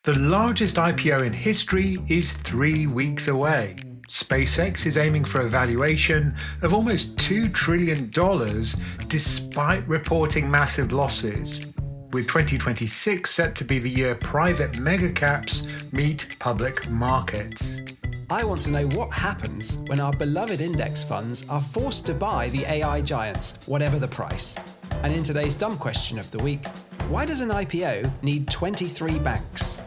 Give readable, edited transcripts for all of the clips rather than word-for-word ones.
The largest IPO in history is 3 weeks away. SpaceX is aiming for a valuation of almost $2 trillion despite reporting massive losses, with 2026 set to be the year private megacaps meet public markets. I want to know what happens when our beloved index funds are forced to buy the AI giants, whatever the price. And in today's dumb question of the week, why does an IPO need 23 banks?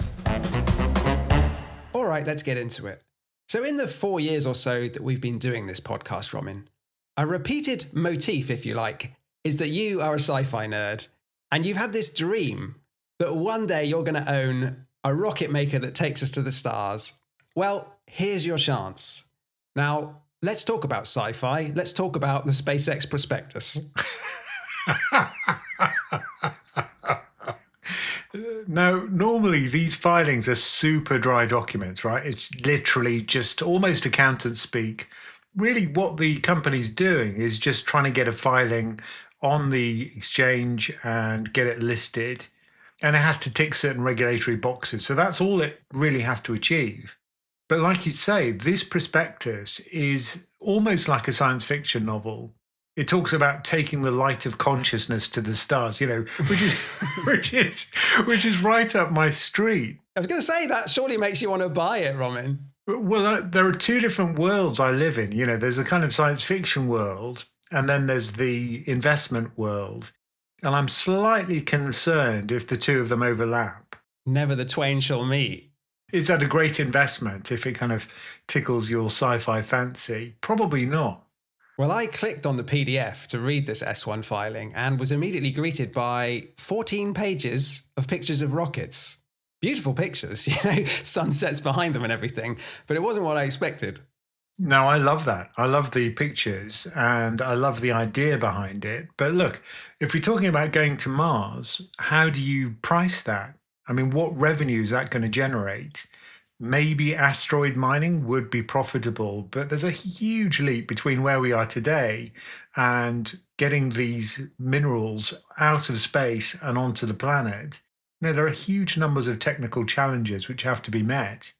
All right, let's get into it. So in the 4 years or so that we've been doing this podcast, Romin, a repeated motif, if you like, is that you are a sci-fi nerd and you've had this dream that one day you're going to own a rocket maker that takes us to the stars. Well, here's your chance. Now, let's talk about sci-fi. Let's talk about the SpaceX prospectus. Now, normally these filings are super dry documents, right? It's literally just almost accountant speak. Really, what the company's doing is just trying to get a filing on the exchange and get it listed. And it has to tick certain regulatory boxes. So that's all it really has to achieve. But like you say, this prospectus is almost like a science fiction novel. It talks about taking the light of consciousness to the stars, which is right up my street. I was going to say that surely makes you want to buy it, Romin. Well, there are two different worlds I live in. There's a kind of science fiction world, and then there's the investment world. And I'm slightly concerned if the two of them overlap. Never the twain shall meet. Is that a great investment if it kind of tickles your sci-fi fancy? Probably not. Well, I clicked on the PDF to read this S1 filing and was immediately greeted by 14 pages of pictures of rockets. Beautiful pictures, sunsets behind them and everything, but it wasn't what I expected. No, I love that. I love the pictures and I love the idea behind it. But look, if we're talking about going to Mars, how do you price that? I mean, what revenue is that going to generate? Maybe asteroid mining would be profitable, but there's a huge leap between where we are today and getting these minerals out of space and onto the planet. There are huge numbers of technical challenges which have to be met.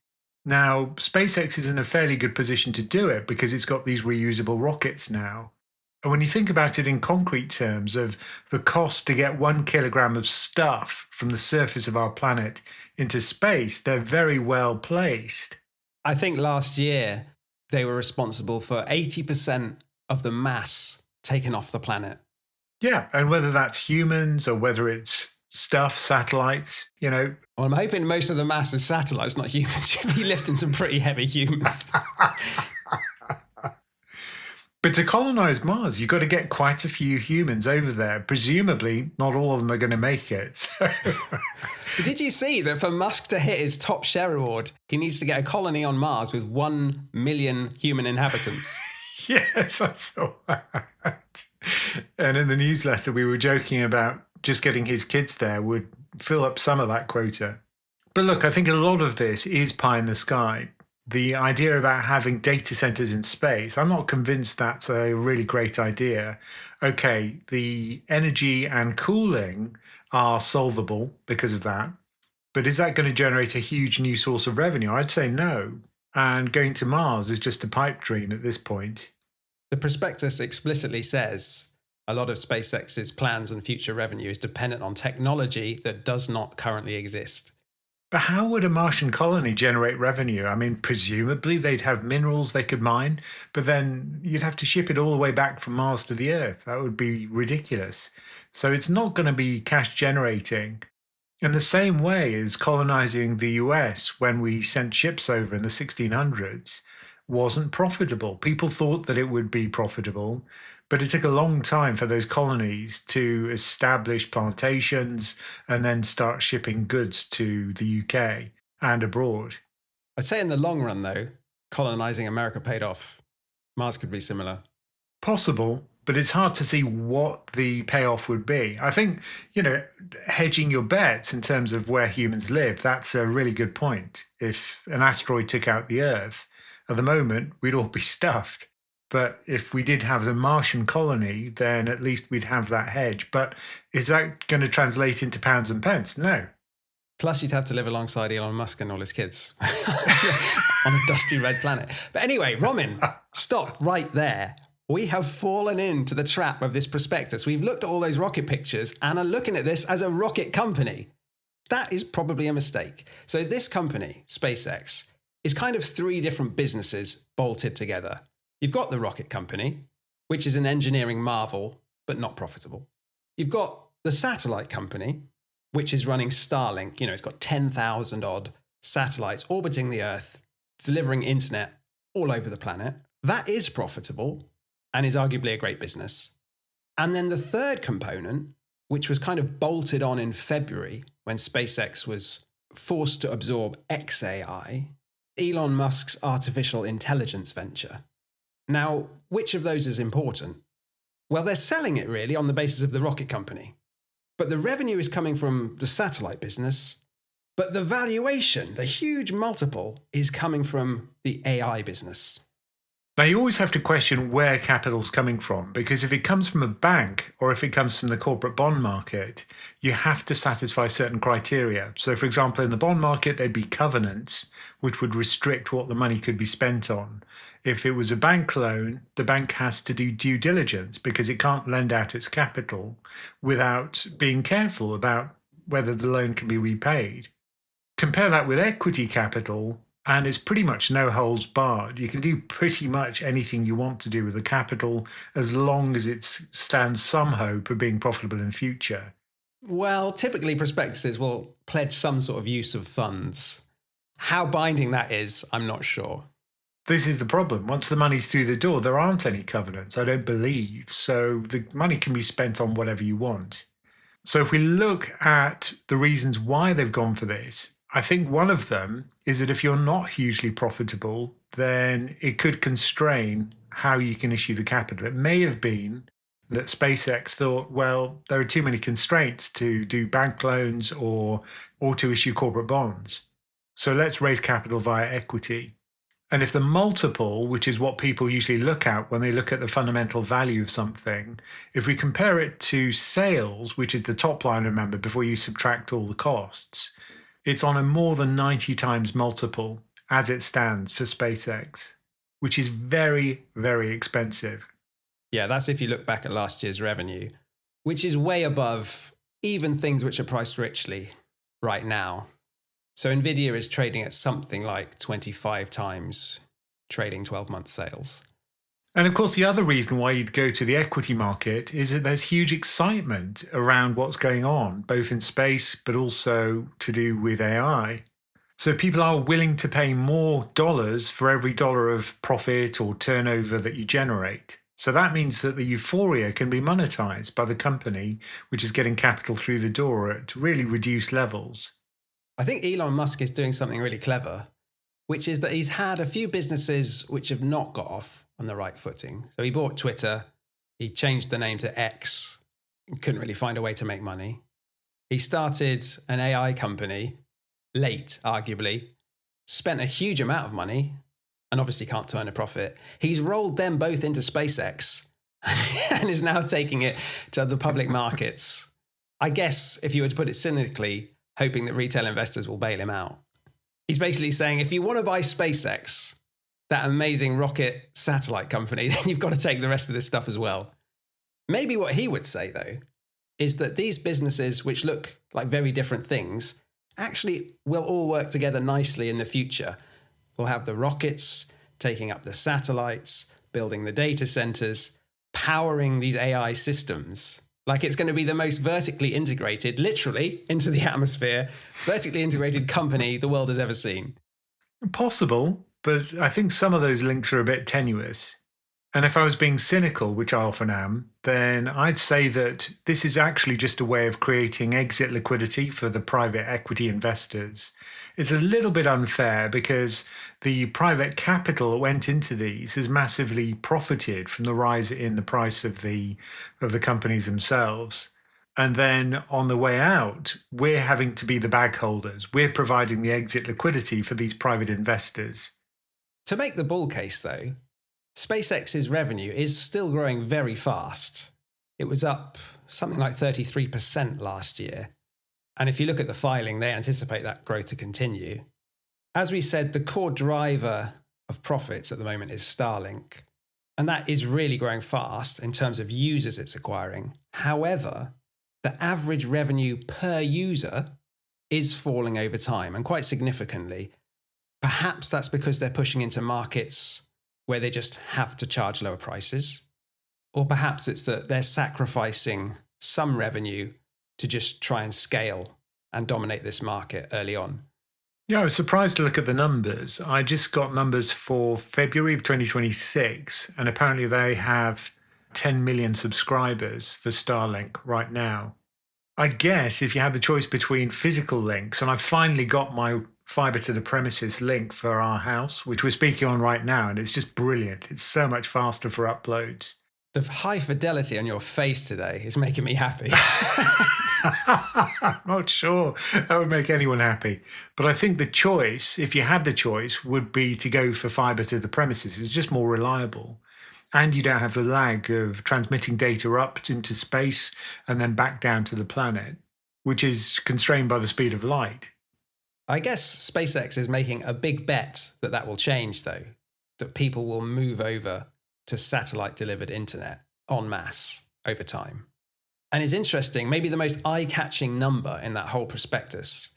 Now, SpaceX is in a fairly good position to do it because it's got these reusable rockets now. And when you think about it in concrete terms of the cost to get 1 kilogram of stuff from the surface of our planet into space, they're very well placed. I think last year they were responsible for 80% of the mass taken off the planet. Yeah, and whether that's humans or whether it's stuff, satellites, Well, I'm hoping most of the mass is satellites, not humans. You'd be lifting some pretty heavy humans. But to colonize Mars, you've got to get quite a few humans over there. Presumably, not all of them are going to make it. So. Did you see that for Musk to hit his top share reward, he needs to get a colony on Mars with 1 million human inhabitants? Yes, I saw that. And in the newsletter, we were joking about just getting his kids there would fill up some of that quota. But look, I think a lot of this is pie in the sky. The idea about having data centers in space, I'm not convinced that's a really great idea. Okay, the energy and cooling are solvable because of that. But is that going to generate a huge new source of revenue? I'd say no. And going to Mars is just a pipe dream at this point. The prospectus explicitly says a lot of SpaceX's plans and future revenue is dependent on technology that does not currently exist. But how would a Martian colony generate revenue? I mean, presumably they'd have minerals they could mine, but then you'd have to ship it all the way back from Mars to the Earth. That would be ridiculous. So it's not going to be cash generating. In the same way as colonizing the US when we sent ships over in the 1600s wasn't profitable. People thought that it would be profitable, but it took a long time for those colonies to establish plantations and then start shipping goods to the UK and abroad. I'd say in the long run, though, colonizing America paid off. Mars could be similar. Possible, but it's hard to see what the payoff would be. I think, hedging your bets in terms of where humans live, that's a really good point. If an asteroid took out the Earth, at the moment, we'd all be stuffed. But if we did have the Martian colony, then at least we'd have that hedge. But is that going to translate into pounds and pence? No. Plus, you'd have to live alongside Elon Musk and all his kids on a dusty red planet. But anyway, Romin, stop right there. We have fallen into the trap of this prospectus. We've looked at all those rocket pictures and are looking at this as a rocket company. That is probably a mistake. So this company, SpaceX, is kind of three different businesses bolted together. You've got the rocket company, which is an engineering marvel, but not profitable. You've got the satellite company, which is running Starlink. It's got 10,000 odd satellites orbiting the Earth, delivering internet all over the planet. That is profitable and is arguably a great business. And then the third component, which was kind of bolted on in February when SpaceX was forced to absorb xAI, Elon Musk's artificial intelligence venture. Now, which of those is important? Well, they're selling it really on the basis of the rocket company. But the revenue is coming from the satellite business. But the valuation, the huge multiple, is coming from the AI business. Now, you always have to question where capital's coming from, because if it comes from a bank or if it comes from the corporate bond market, you have to satisfy certain criteria. So, for example, in the bond market, there'd be covenants which would restrict what the money could be spent on. If it was a bank loan, the bank has to do due diligence because it can't lend out its capital without being careful about whether the loan can be repaid. Compare that with equity capital, and it's pretty much no holds barred. You can do pretty much anything you want to do with the capital as long as it stands some hope of being profitable in future. Well, typically prospectuses will pledge some sort of use of funds. How binding that is, I'm not sure. This is the problem. Once the money's through the door, there aren't any covenants, I don't believe. So the money can be spent on whatever you want. So if we look at the reasons why they've gone for this, I think one of them is that if you're not hugely profitable, then it could constrain how you can issue the capital. It may have been that SpaceX thought, well, there are too many constraints to do bank loans or to issue corporate bonds. So let's raise capital via equity. And if the multiple, which is what people usually look at when they look at the fundamental value of something, if we compare it to sales, which is the top line, remember, before you subtract all the costs, it's on a more than 90 times multiple as it stands for SpaceX, which is very, very expensive. Yeah, that's if you look back at last year's revenue, which is way above even things which are priced richly right now. So Nvidia is trading at something like 25 times trailing 12-month sales. And of course, the other reason why you'd go to the equity market is that there's huge excitement around what's going on, both in space, but also to do with AI. So people are willing to pay more dollars for every dollar of profit or turnover that you generate. So that means that the euphoria can be monetized by the company, which is getting capital through the door at really reduced levels. I think Elon Musk is doing something really clever, which is that he's had a few businesses which have not got off on the right footing. So he bought Twitter, he changed the name to X, couldn't really find a way to make money. He started an AI company, late, arguably, spent a huge amount of money, and obviously can't turn a profit. He's rolled them both into SpaceX and is now taking it to the public markets. I guess, if you were to put it cynically, hoping that retail investors will bail him out. He's basically saying, if you want to buy SpaceX, that amazing rocket satellite company, then you've got to take the rest of this stuff as well. Maybe what he would say, though, is that these businesses, which look like very different things, actually will all work together nicely in the future. We'll have the rockets taking up the satellites, building the data centers, powering these AI systems. Like it's going to be the most vertically integrated, literally, into the atmosphere, vertically integrated company the world has ever seen. Possible, but I think some of those links are a bit tenuous. And if I was being cynical, which I often am, then I'd say that this is actually just a way of creating exit liquidity for the private equity investors. It's a little bit unfair because the private capital that went into these has massively profited from the rise in the price of the companies themselves. And then on the way out, we're having to be the bag holders. We're providing the exit liquidity for these private investors. To make the bull case, though, SpaceX's revenue is still growing very fast. It was up something like 33% last year. And if you look at the filing, they anticipate that growth to continue. As we said, the core driver of profits at the moment is Starlink. And that is really growing fast in terms of users it's acquiring. However, the average revenue per user is falling over time, and quite significantly. Perhaps that's because they're pushing into markets where they just have to charge lower prices. Or perhaps it's that they're sacrificing some revenue to just try and scale and dominate this market early on. Yeah, I was surprised to look at the numbers. I just got numbers for February of 2026, and apparently they have 10 million subscribers for Starlink right now. I guess if you had the choice between physical links, and I've finally got my fiber to the premises link for our house, which we're speaking on right now, and it's just brilliant. It's so much faster for uploads. The high fidelity on your face today is making me happy. I'm not sure that would make anyone happy. But I think the choice, if you had the choice, would be to go for fiber to the premises. It's just more reliable. And you don't have the lag of transmitting data up into space and then back down to the planet, which is constrained by the speed of light. I guess SpaceX is making a big bet that that will change, though, that people will move over to satellite-delivered internet en masse over time. And it's interesting, maybe the most eye-catching number in that whole prospectus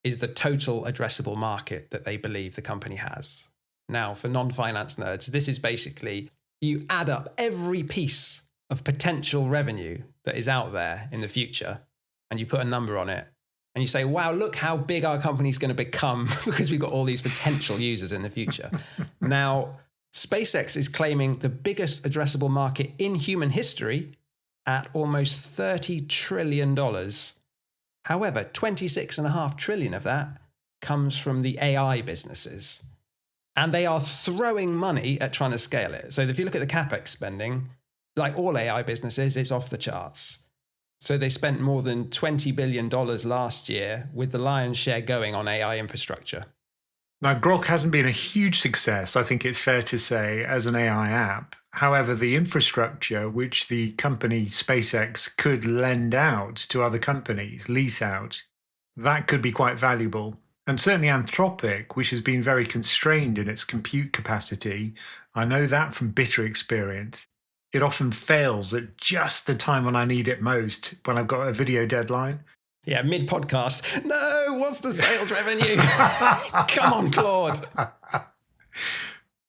is the total addressable market that they believe the company has. Now, for non-finance nerds, this is basically you add up every piece of potential revenue that is out there in the future, and you put a number on it, and you say, wow, look how big our company's going to become because we've got all these potential users in the future. Now, SpaceX is claiming the biggest addressable market in human history at almost $30 trillion. However, $26.5 trillion of that comes from the AI businesses. And they are throwing money at trying to scale it. So if you look at the CapEx spending, like all AI businesses, it's off the charts. So they spent more than $20 billion last year, with the lion's share going on AI infrastructure. Now, Grok hasn't been a huge success, I think it's fair to say, as an AI app. However, the infrastructure which the company SpaceX could lend out to other companies, lease out, that could be quite valuable. And certainly Anthropic, which has been very constrained in its compute capacity, I know that from bitter experience. It often fails at just the time when I need it most, when I've got a video deadline. Yeah, mid-podcast. No, what's the sales revenue? Come on, Claude.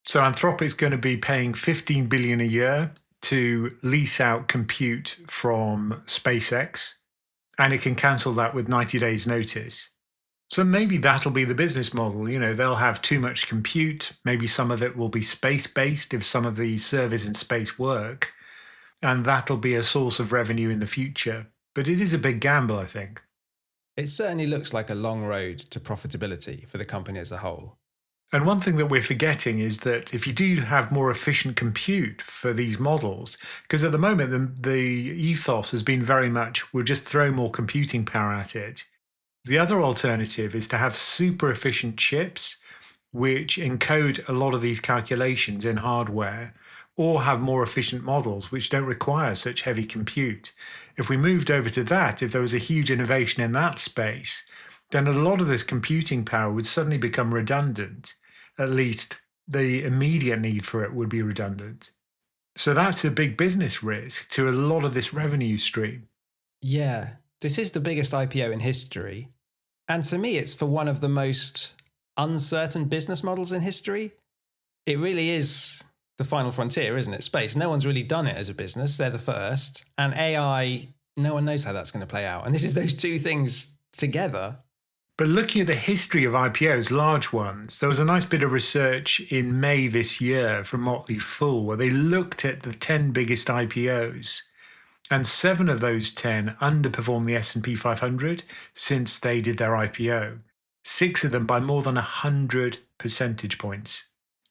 So Anthropic's going to be paying $15 billion a year to lease out compute from SpaceX, and it can cancel that with 90 days notice. So maybe that'll be the business model. You know, they'll have too much compute. Maybe some of it will be space-based if some of the servers in space work, and that'll be a source of revenue in the future. But it is a big gamble, I think. It certainly looks like a long road to profitability for the company as a whole. And one thing that we're forgetting is that if you do have more efficient compute for these models, because at the moment the ethos has been very much, we'll just throw more computing power at it. The other alternative is to have super efficient chips which encode a lot of these calculations in hardware, or have more efficient models which don't require such heavy compute. If we moved over to that, if there was a huge innovation in that space, then a lot of this computing power would suddenly become redundant. At least the immediate need for it would be redundant. So that's a big business risk to a lot of this revenue stream. Yeah, this is the biggest IPO in history. And to me, it's for one of the most uncertain business models in history. It really is the final frontier, isn't it? Space. No one's really done it as a business. They're the first. And AI, no one knows how that's going to play out. And this is those two things together. But looking at the history of IPOs, large ones, there was a nice bit of research in May this year from Motley Fool where they looked at the 10 biggest IPOs. And 7 of those 10 underperformed the S&P 500 since they did their IPO. 6 of them by more than 100 percentage points.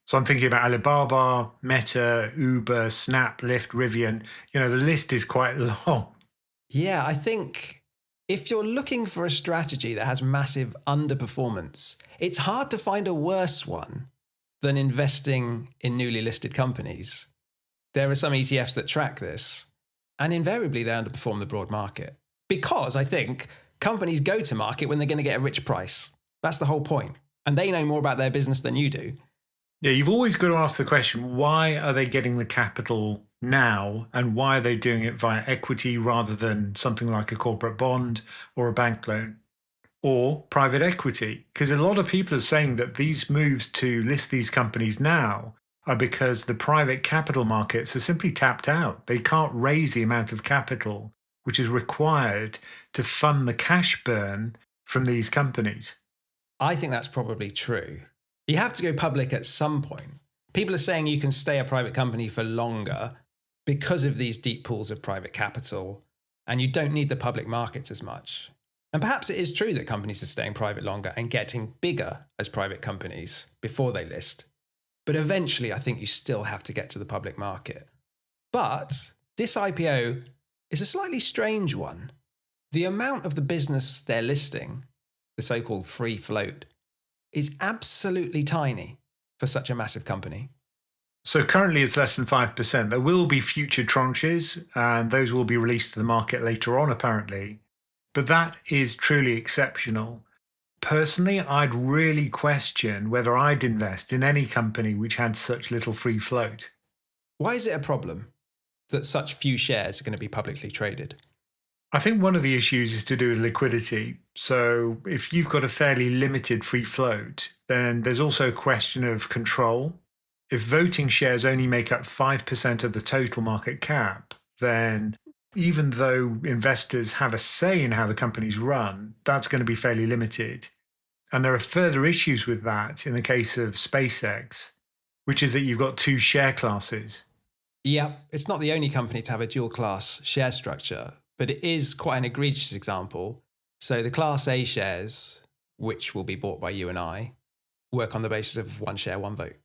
So I'm thinking about Alibaba, Meta, Uber, Snap, Lyft, Rivian. You know, the list is quite long. Yeah, I think if you're looking for a strategy that has massive underperformance, it's hard to find a worse one than investing in newly listed companies. There are some ETFs that track this, and invariably they underperform the broad market. Because I think Companies go to market when they're going to get a rich price. That's the whole point. And they know more about their business than you do. Yeah, you've always got to ask the question, why are they getting the capital now and why are they doing it via equity rather than something like a corporate bond or a bank loan or private equity? Because a lot of people are saying that these moves to list these companies now are because the private capital markets are simply tapped out. They can't raise the amount of capital which is required to fund the cash burn from these companies. I think that's probably true. You have to go public at some point. People are saying you can stay a private company for longer because of these deep pools of private capital, and you don't need the public markets as much. And perhaps it is true that companies are staying private longer and getting bigger as private companies before they list. But eventually, I think you still have to get to the public market. But this IPO is a slightly strange one. The amount of the business they're listing, the so-called free float, is absolutely tiny for such a massive company. So currently it's less than 5%. There will be future tranches and those will be released to the market later on, apparently. But that is truly exceptional. Personally, I'd really question whether I'd invest in any company which had such little free float. Why is it a problem that such few shares are going to be publicly traded? I think one of the issues is to do with liquidity. So if you've got a fairly limited free float, then there's also a question of control. If voting shares only make up 5% of the total market cap, then even though investors have a say in how the companies run, that's going to be fairly limited. And there are further issues with that in the case of SpaceX, which is that you've got two share classes. Yeah, it's not the only company to have a dual class share structure, but it is quite an egregious example. So the Class A shares, which will be bought by you and I, work on the basis of one share, one vote.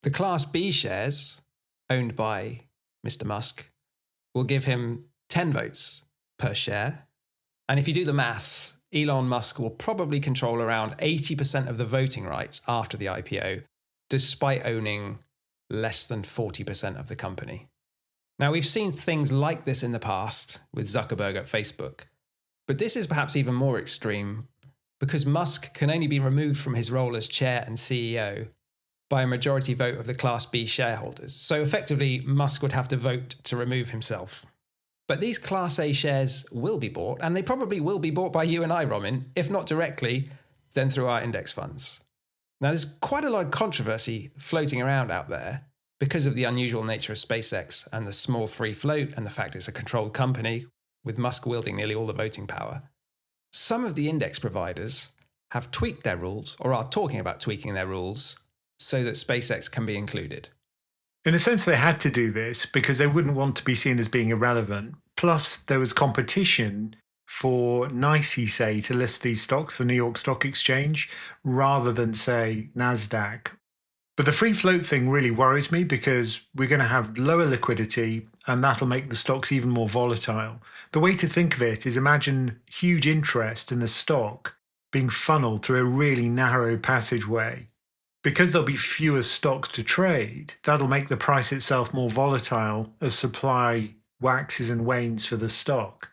The Class B shares, owned by Mr. Musk, will give him 10 votes per share. And if you do the maths, Elon Musk will probably control around 80% of the voting rights after the IPO, despite owning less than 40% of the company. Now, we've seen things like this in the past with Zuckerberg at Facebook, but this is perhaps even more extreme because Musk can only be removed from his role as chair and CEO by a majority vote of the Class B shareholders. So effectively, Musk would have to vote to remove himself. But these Class A shares will be bought, and they probably will be bought by you and I, Romin, if not directly, then through our index funds. Now, there's quite a lot of controversy floating around out there because of the unusual nature of SpaceX and the small free float and the fact it's a controlled company with Musk wielding nearly all the voting power. Some of the index providers have tweaked their rules or are talking about tweaking their rules so that SpaceX can be included. In a sense, they had to do this because they wouldn't want to be seen as being irrelevant. Plus, there was competition for NYSE, say, to list these stocks, the New York Stock Exchange, rather than, say, NASDAQ. But the free float thing really worries me because we're going to have lower liquidity and that'll make the stocks even more volatile. The way to think of it is imagine huge interest in the stock being funneled through a really narrow passageway. Because there'll be fewer stocks to trade, that'll make the price itself more volatile as supply waxes and wanes for the stock,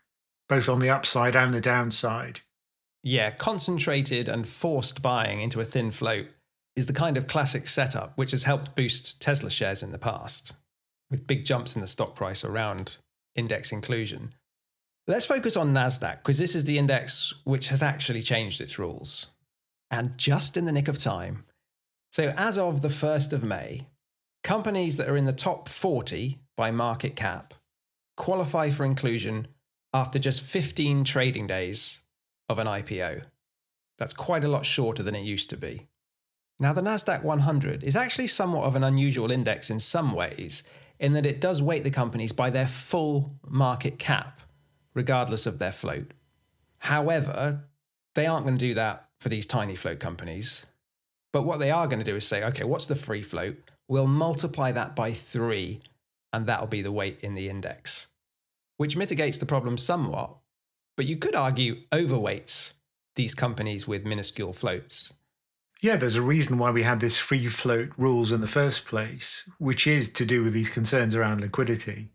both on the upside and the downside. Yeah, concentrated and forced buying into a thin float is the kind of classic setup which has helped boost Tesla shares in the past, with big jumps in the stock price around index inclusion. Let's focus on NASDAQ, because this is the index which has actually changed its rules. And just in the nick of time. So as of the 1st of May, companies that are in the top 40 by market cap qualify for inclusion after just 15 trading days of an IPO. That's quite a lot shorter than it used to be. Now, the NASDAQ 100 is actually somewhat of an unusual index in some ways, in that it does weight the companies by their full market cap, regardless of their float. However, they aren't going to do that for these tiny float companies. But what they are going to do is say, okay, what's the free float? We'll multiply that by 3, and that'll be the weight in the index, which mitigates the problem somewhat. But you could argue overweights these companies with minuscule floats. Yeah, there's a reason why we had this free float rules in the first place, which is to do with these concerns around liquidity.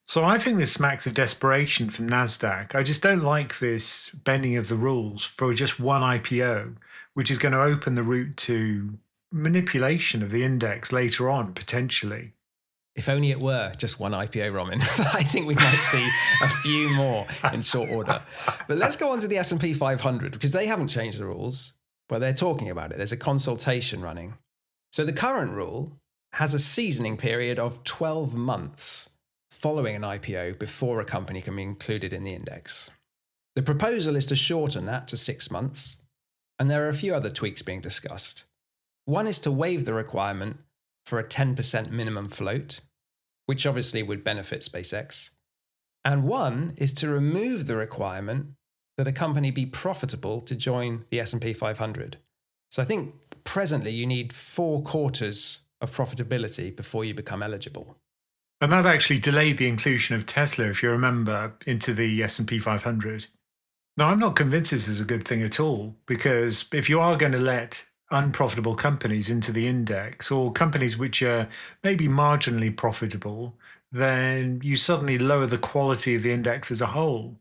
So I think this smacks of desperation from NASDAQ. I just don't like this bending of the rules for just one IPO, which is going to open the route to manipulation of the index later on, potentially. If only it were just one IPO, Roman. I think we might see a few more in short order. But let's go on to the S&P 500 because they haven't changed the rules, but they're talking about it. There's a consultation running. So the current rule has a seasoning period of 12 months following an IPO before a company can be included in the index. The proposal is to shorten that to 6 months, and there are a few other tweaks being discussed. One is to waive the requirement for a 10% minimum float, which obviously would benefit SpaceX. And one is to remove the requirement that a company be profitable to join the S&P 500. So I think presently you need 4 quarters of profitability before you become eligible. And that actually delayed the inclusion of Tesla, if you remember, into the S&P 500. Now, I'm not convinced this is a good thing at all, because if you are going to let unprofitable companies into the index, or companies which are maybe marginally profitable, then you suddenly lower the quality of the index as a whole.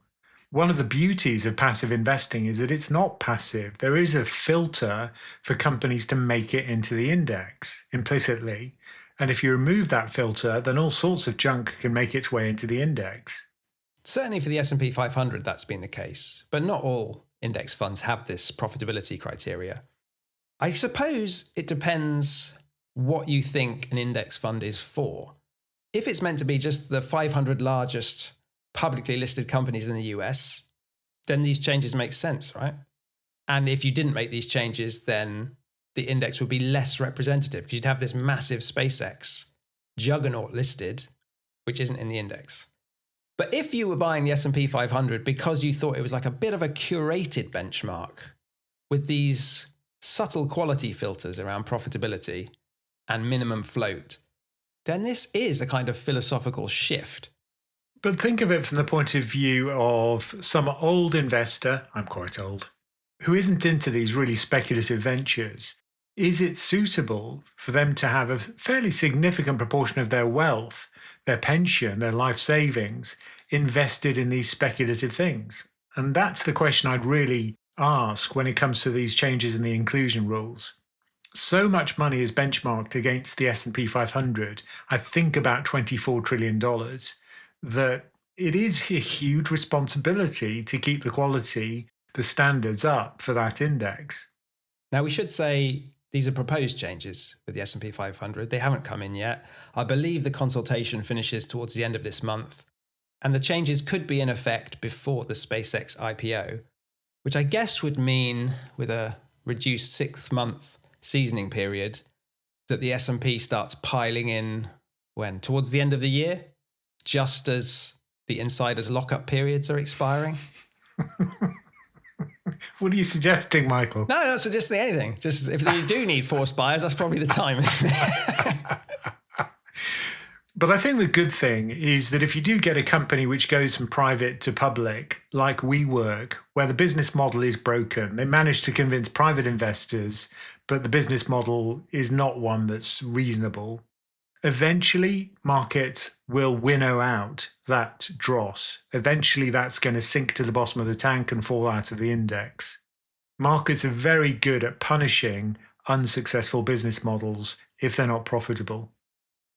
One of the beauties of passive investing is that it's not passive. There is a filter for companies to make it into the index implicitly. And if you remove that filter, then all sorts of junk can make its way into the index. Certainly for the S&P 500, that's been the case, but not all index funds have this profitability criteria. I suppose it depends what you think an index fund is for. If it's meant to be just the 500 largest publicly listed companies in the US, then these changes make sense, right? And if you didn't make these changes, then the index would be less representative because you'd have this massive SpaceX juggernaut listed, which isn't in the index. But if you were buying the S&P 500 because you thought it was like a bit of a curated benchmark with these subtle quality filters around profitability and minimum float, then this is a kind of philosophical shift. But think of it from the point of view of some old investor, I'm quite old, who isn't into these really speculative ventures. Is it suitable for them to have a fairly significant proportion of their wealth, their pension, their life savings invested in these speculative things? And that's the question I'd really ask when it comes to these changes in the inclusion rules. So much money is benchmarked against the S&P 500, I think about $24 trillion, that it is a huge responsibility to keep the quality, the standards up for that index. Now, we should say these are proposed changes with the S&P 500. They haven't come in yet. I believe the consultation finishes towards the end of this month, and the changes could be in effect before the SpaceX IPO, which I guess would mean, with a reduced 6-month seasoning period, that the S&P starts piling in when? Towards the end of the year, just as the insiders' lockup periods are expiring. What are you suggesting, Michael? No, not suggesting anything. Just if you do need forced buyers, that's probably the time, isn't it? But I think the good thing is that if you do get a company which goes from private to public, like WeWork, where the business model is broken, they manage to convince private investors, but the business model is not one that's reasonable. Eventually, markets will winnow out that dross. Eventually, that's going to sink to the bottom of the tank and fall out of the index. Markets are very good at punishing unsuccessful business models if they're not profitable.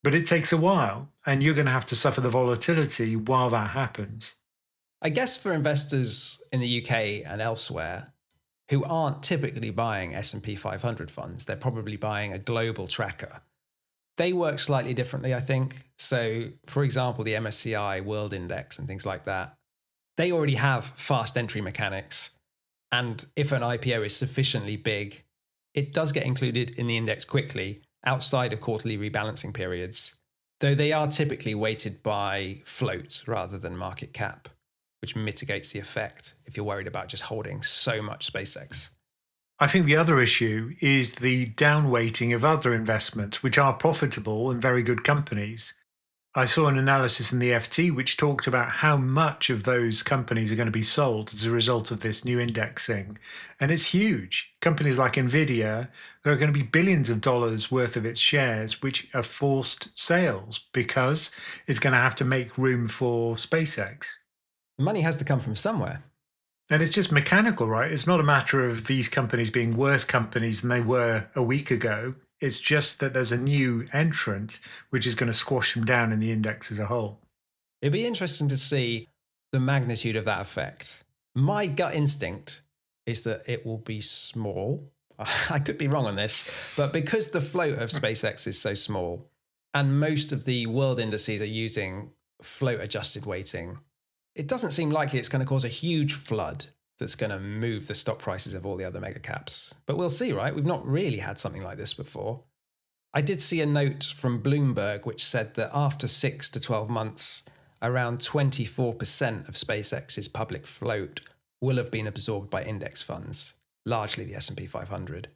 But it takes a while, and you're going to have to suffer the volatility while that happens. I guess for investors in the UK and elsewhere who aren't typically buying S&P 500 funds, they're probably buying a global tracker. They work slightly differently, I think. So, for example, the MSCI World Index and things like that, they already have fast entry mechanics. And if an IPO is sufficiently big, it does get included in the index quickly outside of quarterly rebalancing periods, though they are typically weighted by float rather than market cap, which mitigates the effect if you're worried about just holding so much SpaceX. I think the other issue is the downweighting of other investments, which are profitable and very good companies. I saw an analysis in the FT which talked about how much of those companies are going to be sold as a result of this new indexing. And it's huge. Companies like Nvidia, there are going to be billions of dollars worth of its shares which are forced sales because it's going to have to make room for SpaceX. Money has to come from somewhere. And it's just mechanical, right? It's not a matter of these companies being worse companies than they were a week ago. It's just that there's a new entrant which is going to squash them down in the index as a whole. It'd be interesting to see the magnitude of that effect. My gut instinct is that it will be small. I could be wrong on this, but because the float of SpaceX is so small and most of the world indices are using float adjusted weighting, it doesn't seem likely it's going to cause a huge flood that's going to move the stock prices of all the other mega caps. But we'll see, right? We've not really had something like this before. I did see a note from Bloomberg which said that after 6 to 12 months, around 24% of SpaceX's public float will have been absorbed by index funds, largely the S&P 500.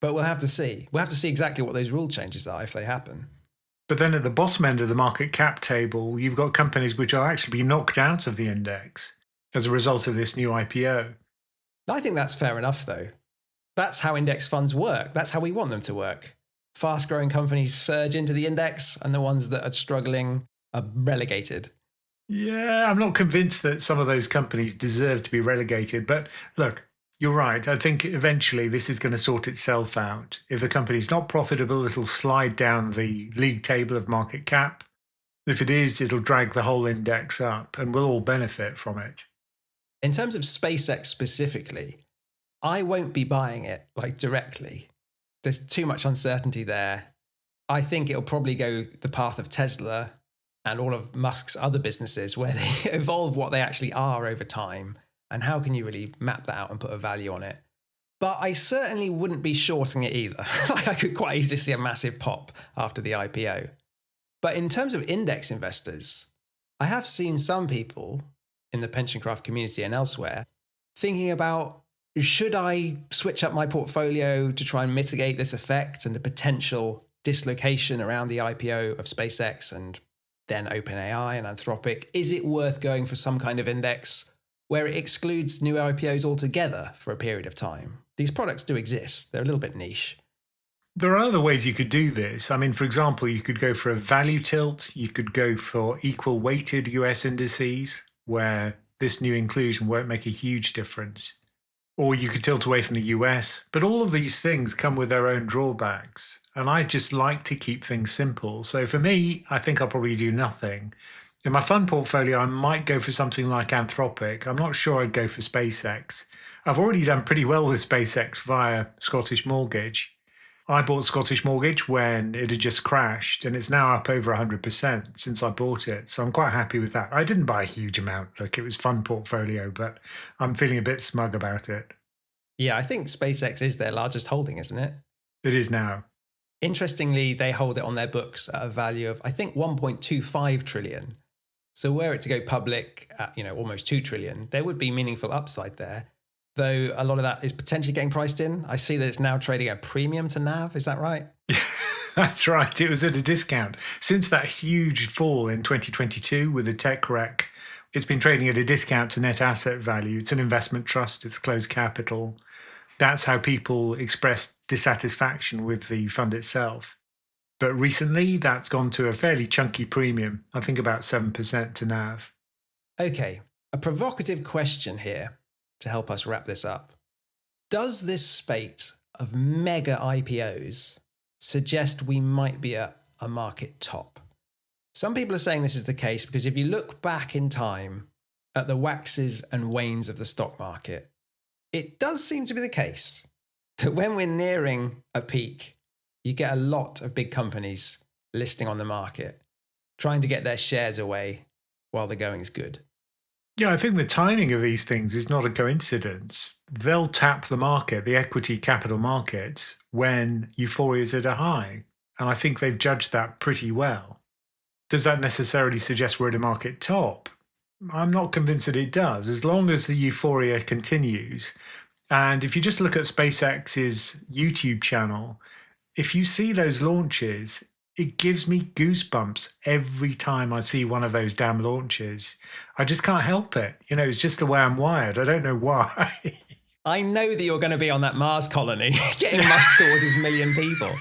But we'll have to see. We'll have to see exactly what those rule changes are if they happen. But then at the bottom end of the market cap table, you've got companies which will actually be knocked out of the index as a result of this new IPO. I think that's fair enough, though. That's how index funds work. That's how we want them to work. Fast-growing companies surge into the index, and the ones that are struggling are relegated. Yeah, I'm not convinced that some of those companies deserve to be relegated. But look, you're right. I think eventually this is going to sort itself out. If the company's not profitable, it'll slide down the league table of market cap. If it is, it'll drag the whole index up and we'll all benefit from it. In terms of SpaceX specifically, I won't be buying it like directly. There's too much uncertainty there. I think it'll probably go the path of Tesla and all of Musk's other businesses where they evolve what they actually are over time. And how can you really map that out and put a value on it? But I certainly wouldn't be shorting it either. Like I could quite easily see a massive pop after the IPO. But in terms of index investors, I have seen some people in the PensionCraft community and elsewhere thinking about, should I switch up my portfolio to try and mitigate this effect and the potential dislocation around the IPO of SpaceX and then OpenAI and Anthropic? Is it worth going for some kind of index where it excludes new IPOs altogether for a period of time? These products do exist. They're a little bit niche. There are other ways you could do this. I mean, for example, you could go for a value tilt. You could go for equal weighted US indices where this new inclusion won't make a huge difference. Or you could tilt away from the US. But all of these things come with their own drawbacks. And I just like to keep things simple. So for me, I think I'll probably do nothing. In my fund portfolio, I might go for something like Anthropic. I'm not sure I'd go for SpaceX. I've already done pretty well with SpaceX via Scottish Mortgage. I bought Scottish Mortgage when it had just crashed, and it's now up over 100% since I bought it. So I'm quite happy with that. I didn't buy a huge amount. Look, it was fund portfolio, but I'm feeling a bit smug about it. Yeah, I think SpaceX is their largest holding, isn't it? It is now. Interestingly, they hold it on their books at a value of, I think, 1.25 trillion. So were it to go public at, almost 2 trillion, there would be meaningful upside there. Though a lot of that is potentially getting priced in. I see that it's now trading at a premium to NAV. Is that right? That's right. It was at a discount. Since that huge fall in 2022 with the tech wreck, it's been trading at a discount to net asset value. It's an investment trust. It's closed capital. That's how people express dissatisfaction with the fund itself. But recently, that's gone to a fairly chunky premium, I think about 7% to NAV. Okay, a provocative question here to help us wrap this up. Does this spate of mega IPOs suggest we might be at a market top? Some people are saying this is the case because if you look back in time at the waxes and wanes of the stock market, it does seem to be the case that when we're nearing a peak, you get a lot of big companies listing on the market, trying to get their shares away while the going's good. Yeah, I think the timing of these things is not a coincidence. They'll tap the market, the equity capital market, when euphoria is at a high. And I think they've judged that pretty well. Does that necessarily suggest we're at a market top? I'm not convinced that it does, as long as the euphoria continues. And if you just look at SpaceX's YouTube channel, if you see those launches, it gives me goosebumps every time I see one of those damn launches. I just can't help it. It's just the way I'm wired. I don't know why. I know that you're going to be on that Mars colony, getting mushed towards 1,000,000 people.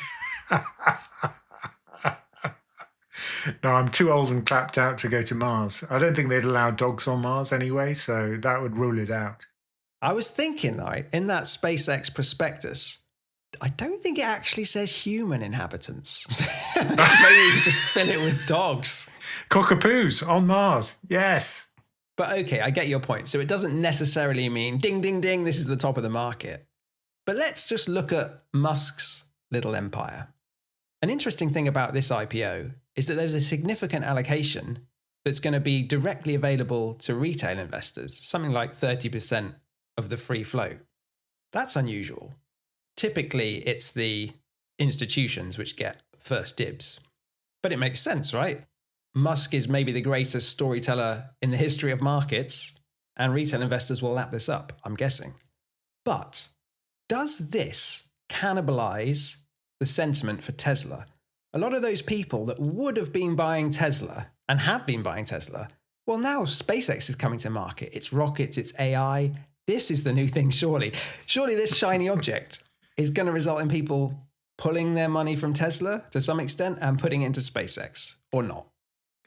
No, I'm too old and clapped out to go to Mars. I don't think they'd allow dogs on Mars anyway, so that would rule it out. I was thinking, though, in that SpaceX prospectus, I don't think it actually says human inhabitants. Maybe we could just fill it with dogs. Cockapoos on Mars, yes. But okay, I get your point. So it doesn't necessarily mean ding, ding, ding, this is the top of the market. But let's just look at Musk's little empire. An interesting thing about this IPO is that there's a significant allocation that's going to be directly available to retail investors, something like 30% of the free float. That's unusual. Typically, it's the institutions which get first dibs. But it makes sense, right? Musk is maybe the greatest storyteller in the history of markets, and retail investors will lap this up, I'm guessing. But does this cannibalize the sentiment for Tesla? A lot of those people that would have been buying Tesla and have been buying Tesla, well, now SpaceX is coming to market. It's rockets, it's AI. This is the new thing, surely. Surely this shiny object is going to result in people pulling their money from Tesla to some extent and putting it into SpaceX, or not?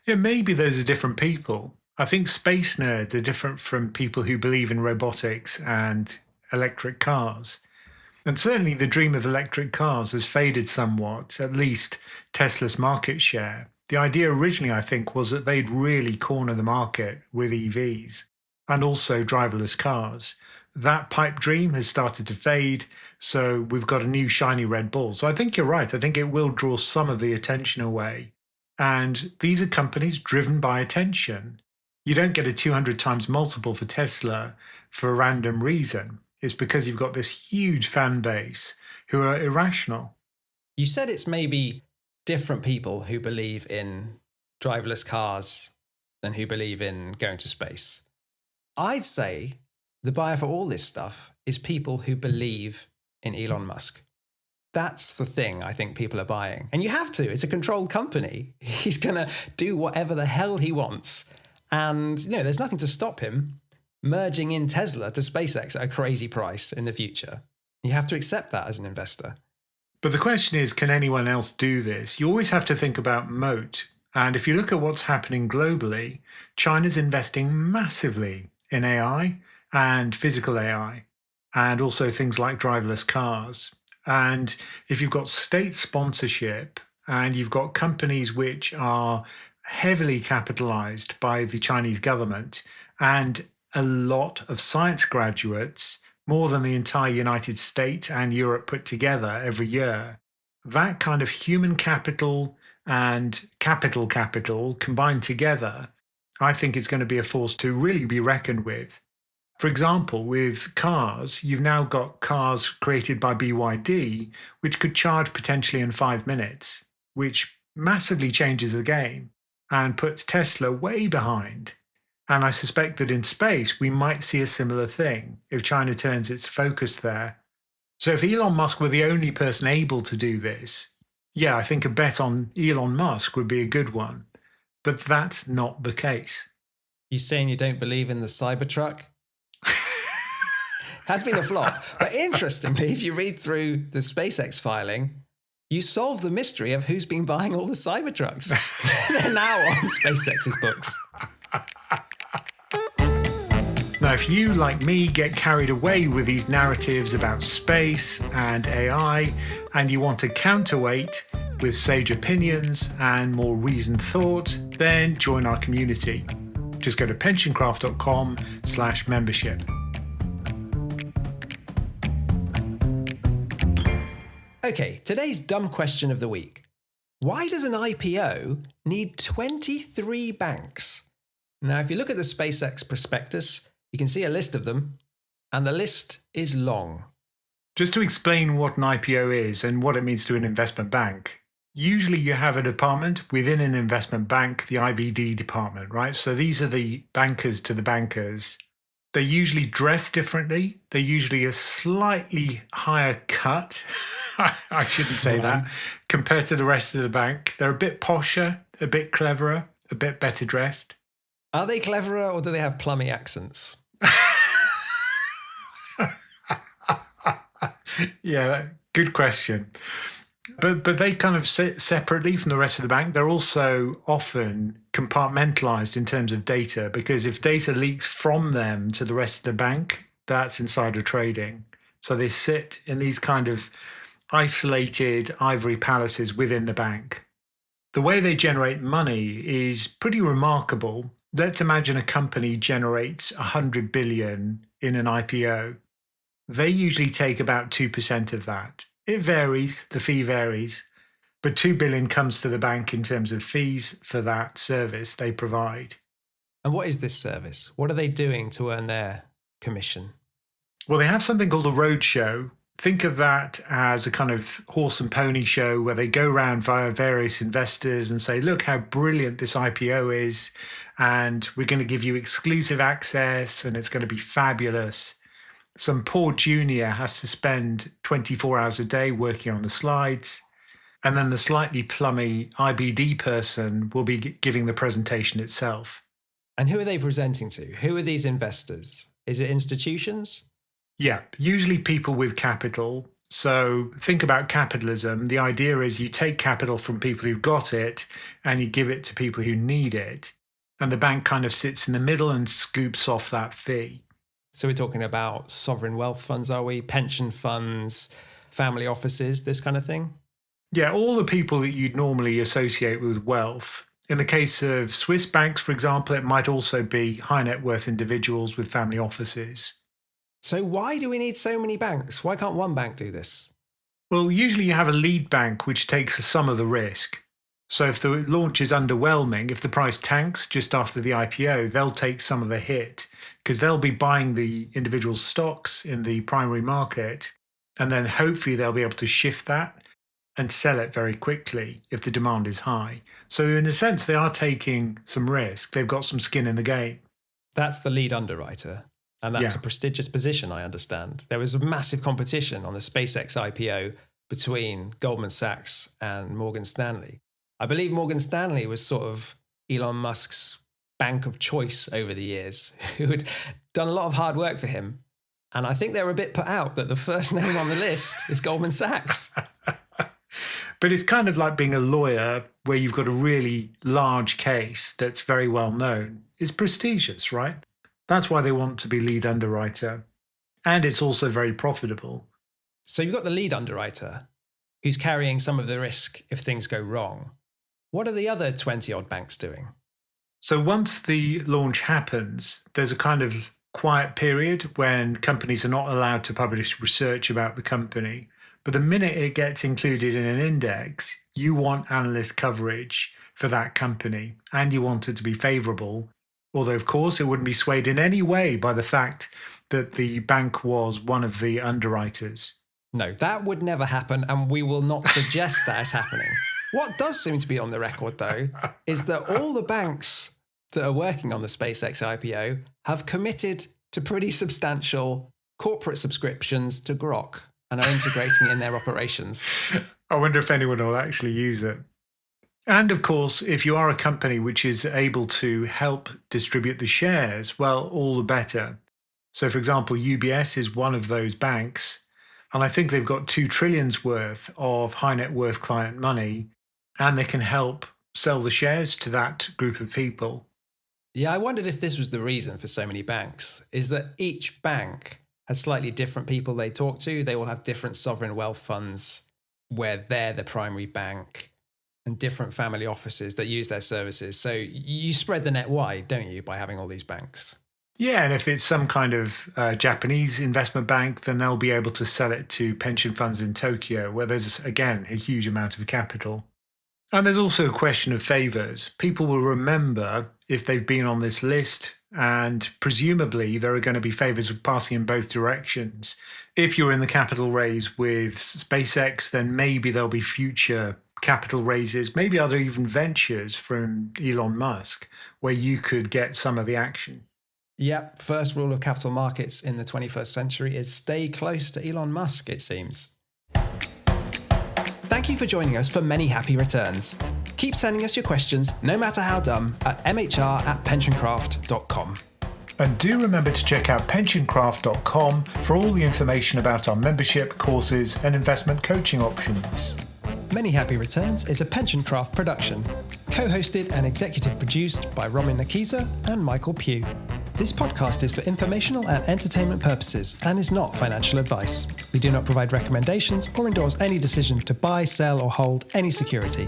Yeah, maybe those are different people. I think space nerds are different from people who believe in robotics and electric cars. And certainly the dream of electric cars has faded somewhat, at least Tesla's market share. The idea originally, I think, was that they'd really corner the market with EVs and also driverless cars. That pipe dream has started to fade, so we've got a new shiny red ball. So I think you're right. I think it will draw some of the attention away. And these are companies driven by attention. You don't get a 200 times multiple for Tesla for a random reason. It's because you've got this huge fan base who are irrational. You said it's maybe different people who believe in driverless cars than who believe in going to space. I'd say the buyer for all this stuff is people who believe in Elon Musk. That's the thing I think people are buying. And you have to. It's a controlled company. He's going to do whatever the hell he wants. And, there's nothing to stop him merging in Tesla to SpaceX at a crazy price in the future. You have to accept that as an investor. But the question is, can anyone else do this? You always have to think about moat. And if you look at what's happening globally, China's investing massively in AI and physical AI, and also things like driverless cars. And if you've got state sponsorship and you've got companies which are heavily capitalized by the Chinese government and a lot of science graduates, more than the entire United States and Europe put together every year, that kind of human capital and capital combined together, I think is going to be a force to really be reckoned with. For example, with cars, you've now got cars created by BYD, which could charge potentially in 5 minutes, which massively changes the game and puts Tesla way behind. And I suspect that in space, we might see a similar thing if China turns its focus there. So if Elon Musk were the only person able to do this, yeah, I think a bet on Elon Musk would be a good one. But that's not the case. You saying you don't believe in the Cybertruck? Has been a flop. But interestingly, if you read through the SpaceX filing, you solve the mystery of who's been buying all the Cybertrucks. They're now on SpaceX's books. Now, if you, like me, get carried away with these narratives about space and AI, and you want a counterweight with sage opinions and more reasoned thought, then join our community. Just go to pensioncraft.com/membership. Okay, today's dumb question of the week. Why does an IPO need 23 banks? Now, if you look at the SpaceX prospectus, you can see a list of them, and the list is long. Just to explain what an IPO is and what it means to an investment bank, usually you have a department within an investment bank, the IBD department, right? So these are the bankers to the bankers. They usually dress differently. They're usually a slightly higher cut I shouldn't say that. Right. Compared to the rest of the bank, they're a bit posher, a bit cleverer, a bit better dressed. Are they cleverer or do they have plummy accents? Yeah, good question. But they kind of sit separately from the rest of the bank. They're also often compartmentalized in terms of data, because if data leaks from them to the rest of the bank, that's insider trading. So they sit in these kind of isolated ivory palaces within the bank. The way they generate money is pretty remarkable. Let's imagine a company generates 100 billion in an IPO. They usually take about 2% of that. It varies, the fee varies, but 2 billion comes to the bank in terms of fees for that service they provide. And what is this service? What are they doing to earn their commission? Well, they have something called a roadshow. Think of that as a kind of horse and pony show where they go around via various investors and say, look how brilliant this IPO is, and we're going to give you exclusive access, and it's going to be fabulous. Some poor junior has to spend 24 hours a day working on the slides. And then the slightly plummy IBD person will be giving the presentation itself. And who are they presenting to? Who are these investors? Is it institutions? Yeah, usually people with capital. So think about capitalism. The idea is you take capital from people who've got it and you give it to people who need it. And the bank kind of sits in the middle and scoops off that fee. So we're talking about sovereign wealth funds, are we? Pension funds, family offices, this kind of thing? Yeah, all the people that you'd normally associate with wealth. In the case of Swiss banks, for example, it might also be high net worth individuals with family offices. So why do we need so many banks? Why can't one bank do this? Well, usually you have a lead bank which takes some of the risk. So if the launch is underwhelming, if the price tanks just after the IPO, they'll take some of the hit because they'll be buying the individual stocks in the primary market. And then hopefully they'll be able to shift that and sell it very quickly if the demand is high. So in a sense, they are taking some risk. They've got some skin in the game. That's the lead underwriter. And that's Yeah. a prestigious position, I understand. There was a massive competition on the SpaceX IPO between Goldman Sachs and Morgan Stanley. I believe Morgan Stanley was sort of Elon Musk's bank of choice over the years, who had done a lot of hard work for him. And I think they were a bit put out that the first name on the list is Goldman Sachs. But it's kind of like being a lawyer where you've got a really large case that's very well known. It's prestigious, right? That's why they want to be lead underwriter. And it's also very profitable. So you've got the lead underwriter who's carrying some of the risk if things go wrong. What are the other 20 odd banks doing? So once the launch happens, there's a kind of quiet period when companies are not allowed to publish research about the company. But the minute it gets included in an index, you want analyst coverage for that company and you want it to be favorable. Although, of course, it wouldn't be swayed in any way by the fact that the bank was one of the underwriters. No, that would never happen, and we will not suggest that is happening. What does seem to be on the record, though, is that all the banks that are working on the SpaceX IPO have committed to pretty substantial corporate subscriptions to Grok and are integrating it in their operations. I wonder if anyone will actually use it. And of course, if you are a company which is able to help distribute the shares, well, all the better. So, for example, UBS is one of those banks, and I think they've got 2 trillions worth of high net worth client money, and they can help sell the shares to that group of people. Yeah, I wondered if this was the reason for so many banks, is that each bank has slightly different people they talk to. They all have different sovereign wealth funds where they're the primary bank and different family offices that use their services. So you spread the net wide, don't you, by having all these banks? Yeah, and if it's some kind of Japanese investment bank, then they'll be able to sell it to pension funds in Tokyo, where there's, again, a huge amount of capital. And there's also a question of favors. People will remember if they've been on this list, and presumably there are going to be favors passing in both directions. If you're in the capital raise with SpaceX, then maybe there'll be future capital raises, maybe other even ventures from Elon Musk, where you could get some of the action. Yep, first rule of capital markets in the 21st century is stay close to Elon Musk, it seems. Thank you for joining us for many happy returns. Keep sending us your questions, no matter how dumb, at mhr@pensioncraft.com. And do remember to check out PensionCraft.com for all the information about our membership, courses, and investment coaching options. Many Happy Returns is a PensionCraft production, co-hosted and executive produced by Romin Nakiza and Michael Pugh. This podcast is for informational and entertainment purposes and is not financial advice. We do not provide recommendations or endorse any decision to buy, sell, or hold any security.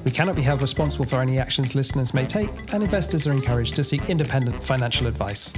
We cannot be held responsible for any actions listeners may take, and investors are encouraged to seek independent financial advice.